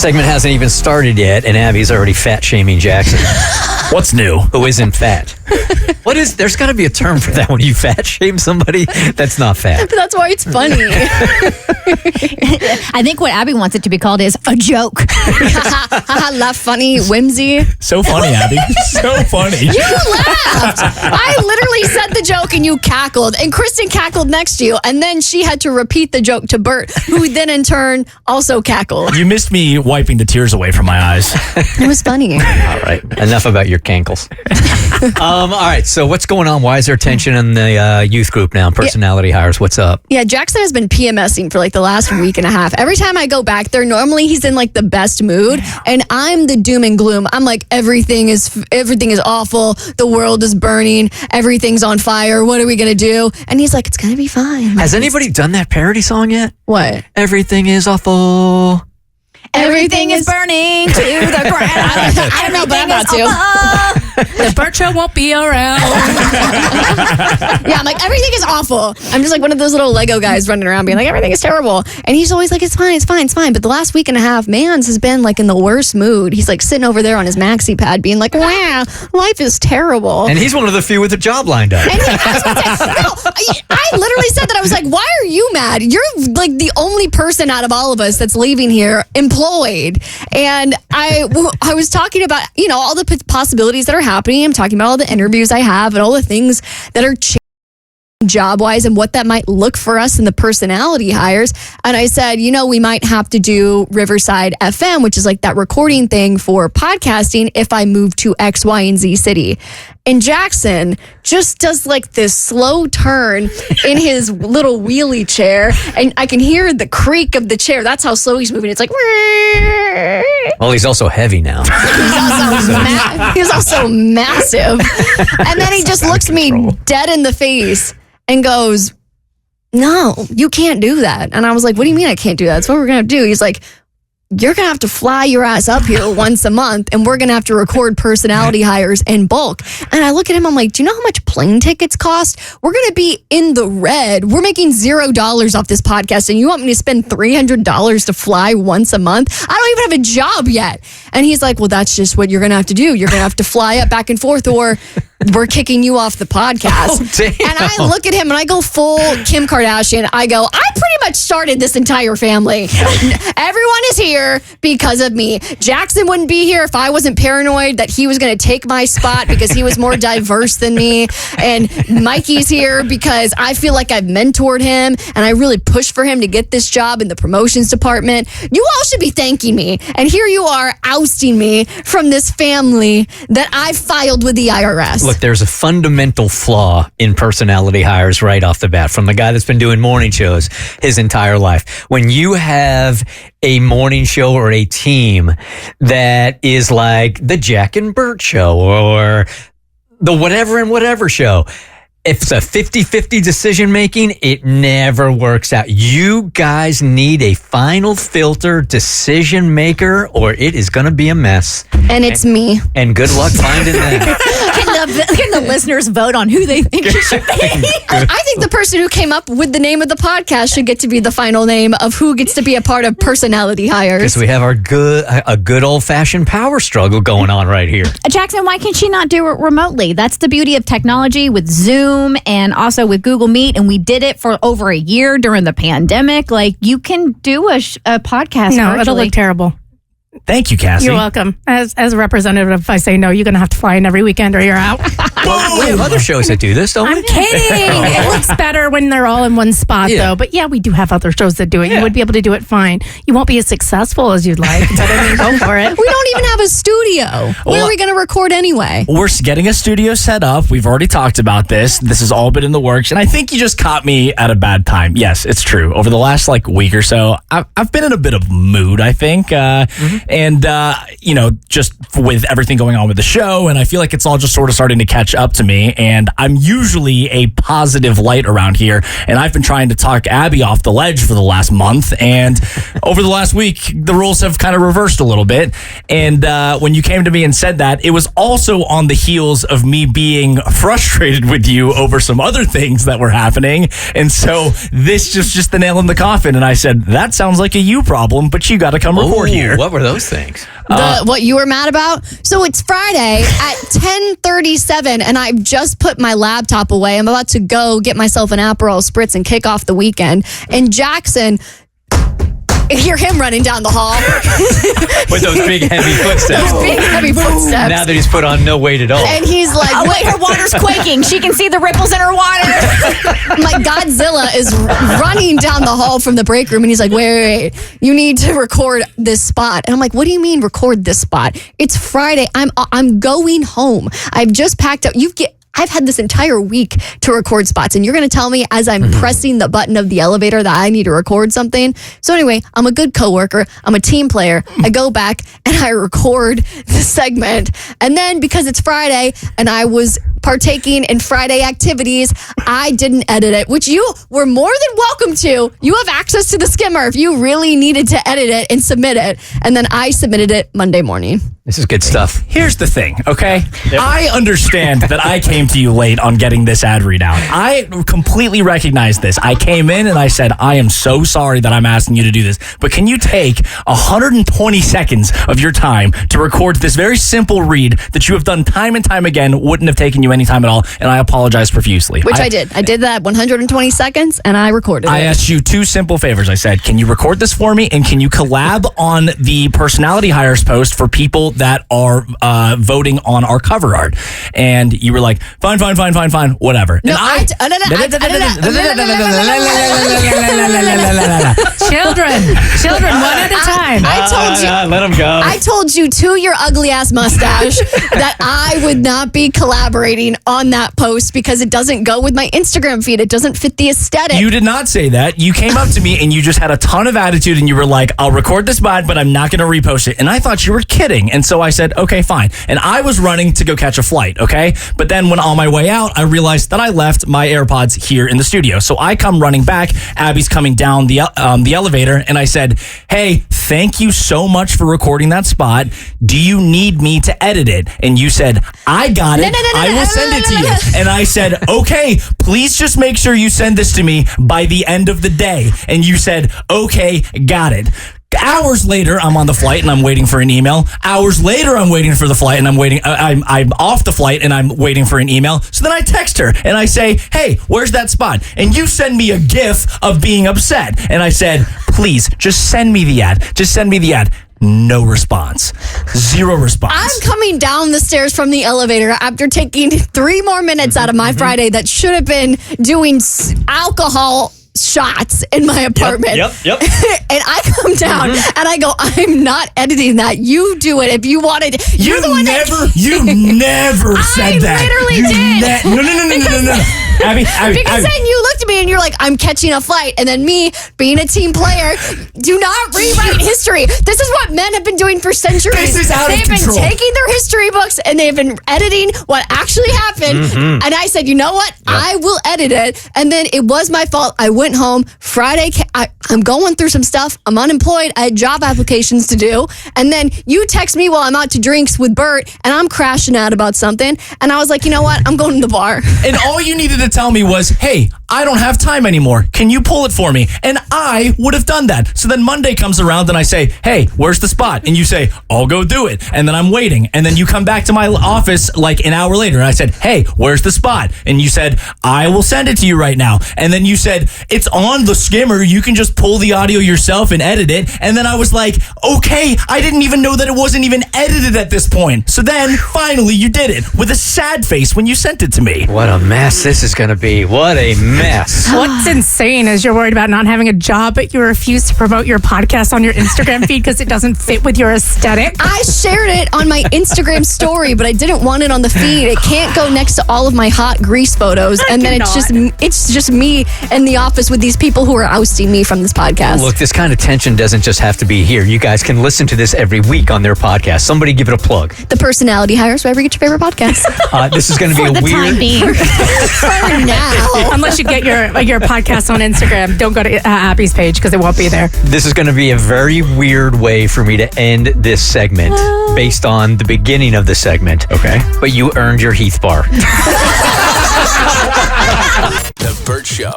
Segment hasn't even started yet, and Abby's already fat-shaming Jackson. What's new? Who isn't fat? There's got to be a term for that when you fat-shame somebody that's not fat. But that's why it's funny. I think what Abby wants it to be called is a joke. Laugh funny, whimsy. So funny, Abby. So funny. You laughed. I literally said the joke and you cackled. And Kristen cackled next to you. And then she had to repeat the joke to Bert, who then in turn also cackled. You missed me wiping the tears away from my eyes. It was funny. All right. Enough about your cankles. All right. So what's going on? Why is there tension in the youth group now? Personality hires. What's up? Yeah, Jackson has been PMSing for like the last week and a half. Every time I go back there, normally he's in like the best mood. And I'm the doom and gloom. I'm like, everything is awful. The world is burning. Everything's on fire. What are we going to do? And he's like, it's going to be fine. Has anybody done that parody song yet? What? Everything is awful. Everything is burning to the ground. I don't know, but I'm about to. The Bert Show won't be around. Yeah, I'm like, everything is awful. I'm just like one of those little Lego guys running around being like, everything is terrible. And he's always like, it's fine, it's fine, it's fine. But the last week and a half, Mans has been like in the worst mood. He's like sitting over there on his maxi pad being like, wow, life is terrible. And he's one of the few with a job lined up. And I literally said that. I was like, why are you mad? You're like the only person out of all of us that's leaving here employed. And I was talking about, all the possibilities that are happening. I'm talking about all the interviews I have and all the things that are changing job-wise and what that might look for us in the personality hires. And I said, we might have to do Riverside FM, which is like that recording thing for podcasting if I move to X, Y, and Z city. And Jackson just does like this slow turn in his little wheelie chair. And I can hear the creak of the chair. That's how slow he's moving. It's like, Well, he's also heavy now. He's also massive. And then he just looks me dead in the face and goes, no, you can't do that. And I was like, what do you mean I can't do that? That's what we're going to do. He's like, you're going to have to fly your ass up here once a month and we're going to have to record personality hires in bulk. And I look at him, I'm like, do you know how much plane tickets cost? We're going to be in the red. We're making $0 off this podcast and you want me to spend $300 to fly once a month? I don't even have a job yet. And he's like, well, that's just what you're going to have to do. You're going to have to fly up back and forth or we're kicking you off the podcast. Oh, damn. And I look at him and I go full Kim Kardashian. I go, I pretty much started this entire family. Everyone is here because of me. Jackson wouldn't be here if I wasn't paranoid that he was going to take my spot because he was more diverse than me. And Mikey's here because I feel like I've mentored him and I really pushed for him to get this job in the promotions department. You all should be thanking me. And here you are ousting me from this family that I filed with the IRS. Look, there's a fundamental flaw in personality hires right off the bat from the guy that's been doing morning shows his entire life. When you have a morning show or a team that is like the Jack and Bert Show or the whatever and whatever show, if it's a 50-50 decision making, it never works out. You guys need a final filter decision maker or it is going to be a mess. And it's me. And good luck finding that. Can the listeners vote on who they think it should be? I think the person who came up with the name of the podcast should get to be the final name of who gets to be a part of personality hires. Because we have a good old-fashioned power struggle going on right here. Jackson, why can she not do it remotely? That's the beauty of technology with Zoom and also with Google Meet. And we did it for over a year during the pandemic. Like, you can do a podcast No, virtually. it'll look terrible. Thank you, Cassie. You're welcome. As a representative, if I say no, you're going to have to fly in every weekend or you're out. Well, we have other shows that do this, don't we? I'm kidding. It looks better when they're all in one spot, though. But yeah, we do have other shows that do it. You would be able to do it fine. You won't be as successful as you'd like, but I mean, go for it. We don't even have a studio. Where are we going to record anyway? We're getting a studio set up. We've already talked about this. This has all been in the works. And I think you just caught me at a bad time. Yes, it's true. Over the last week or so, I've been in a bit of mood, I think. And just with everything going on with the show. And I feel like it's all just sort of starting to catch up to me, and I'm usually a positive light around here, and I've been trying to talk Abby off the ledge for the last month, and over the last week, the roles have kind of reversed a little bit, and when you came to me and said that, it was also on the heels of me being frustrated with you over some other things that were happening, and so this just the nail in the coffin, and I said, that sounds like a you problem, but you got to come record here. What were those things? What you were mad about? So it's Friday at 10:37, and I've just put my laptop away. I'm about to go get myself an Aperol Spritz and kick off the weekend. And Jackson, hear him running down the hall. With those big, heavy footsteps. Those big, heavy footsteps. Now that he's put on no weight at all. And he's like, Oh, wait, her water's quaking. She can see the ripples in her water. like Godzilla is running down the hall from the break room, and he's like, wait, you need to record this spot. And I'm like, what do you mean record this spot? It's Friday. I'm going home. I've just packed up. I've had this entire week to record spots, and you're going to tell me as I'm pressing the button of the elevator that I need to record something. So anyway, I'm a good coworker. I'm a team player. I go back and I record the segment. And then because it's Friday and I was partaking in Friday activities, I didn't edit it, which you were more than welcome to. You have access to the skimmer if you really needed to edit it and submit it. And then I submitted it Monday morning. This is good stuff. Here's the thing, okay? I understand that I came to you late on getting this ad readout. I completely recognize this. I came in and I said, I am so sorry that I'm asking you to do this, but can you take 120 seconds of your time to record this very simple read that you have done time and time again, wouldn't have taken you any time at all, and I apologize profusely. Which I did. I did that 120 seconds, and I recorded it. I asked you two simple favors. I said, can you record this for me, and can you collab on the personality hires post for people that are voting on our cover art? And you were like, fine, whatever. No, and Children, one at a time. I told you. Let him go. I told you to your ugly ass mustache that I would not be collaborating on that post because it doesn't go with my Instagram feed. It doesn't fit the aesthetic. You did not say that. You came up to me and you just had a ton of attitude and you were like, I'll record this spot, but I'm not going to repost it. And I thought you were kidding. And so I said, okay, fine. And I was running to go catch a flight, okay? But then when on my way out, I realized that I left my AirPods here in the studio. So I come running back. Abby's coming down the elevator. And I said, hey, thank you so much for recording that spot. Do you need me to edit it? And you said, I got it. I will send it to you. And I said, okay, please just make sure you send this to me by the end of the day. And you said, okay, got it. Hours later, I'm on the flight and I'm waiting for an email. Hours later, I'm waiting for the flight and I'm waiting. I'm off the flight and I'm waiting for an email. So then I text her and I say, hey, where's that spot? And you send me a GIF of being upset. And I said, please, just send me the ad. Just send me the ad. No response. Zero response. I'm coming down the stairs from the elevator after taking 3 more minutes out of my Friday that should have been doing alcohol shots in my apartment. Yep. And I come down and I go, I'm not editing that. You do it if you wanted. You're the one you never said that. I literally did. No. Abby, because then you looked at me and you're like, I'm catching a flight. And then me, being a team player, do not rewrite history. This is what men have been doing for centuries. This is out of control. They've been taking their history books and they've been editing what actually happened. And I said, you know what? Yep. I will edit it. And then it was my fault. I went home Friday. I'm going through some stuff. I'm unemployed. I had job applications to do. And then you text me while I'm out to drinks with Bert and I'm crashing out about something. And I was like, you know what? I'm going to the bar. And all you needed to tell me was, hey, I don't have time anymore. Can you pull it for me? And I would have done that. So then Monday comes around and I say, hey, where's the spot? And you say, I'll go do it. And then I'm waiting. And then you come back to my office like an hour later. And I said, hey, where's the spot? And you said, I will send it to you right now. And then you said, it's on the skimmer. You can just pull the audio yourself and edit it. And then I was like, okay, I didn't even know that it wasn't even edited at this point. So then finally you did it with a sad face when you sent it to me. What a mess this is going to be. What a mess. mess. What's insane is you're worried about not having a job, but you refuse to promote your podcast on your Instagram feed because it doesn't fit with your aesthetic. I shared it on my Instagram story, but I didn't want it on the feed. It can't go next to all of my hot grease photos, and then it's just me in the office with these people who are ousting me from this podcast. Look, this kind of tension doesn't just have to be here. You guys can listen to this every week on their podcast. Somebody give it a plug. The Personality Hires, wherever you get your favorite podcast. This is going to be For a the weird. time being. For now. Unless you get your podcast on Instagram, don't go to Abby's page because it won't be there. This is going to be a very weird way for me to end this segment based on the beginning of the segment. Okay. But you earned your Heath bar. The Bert Show.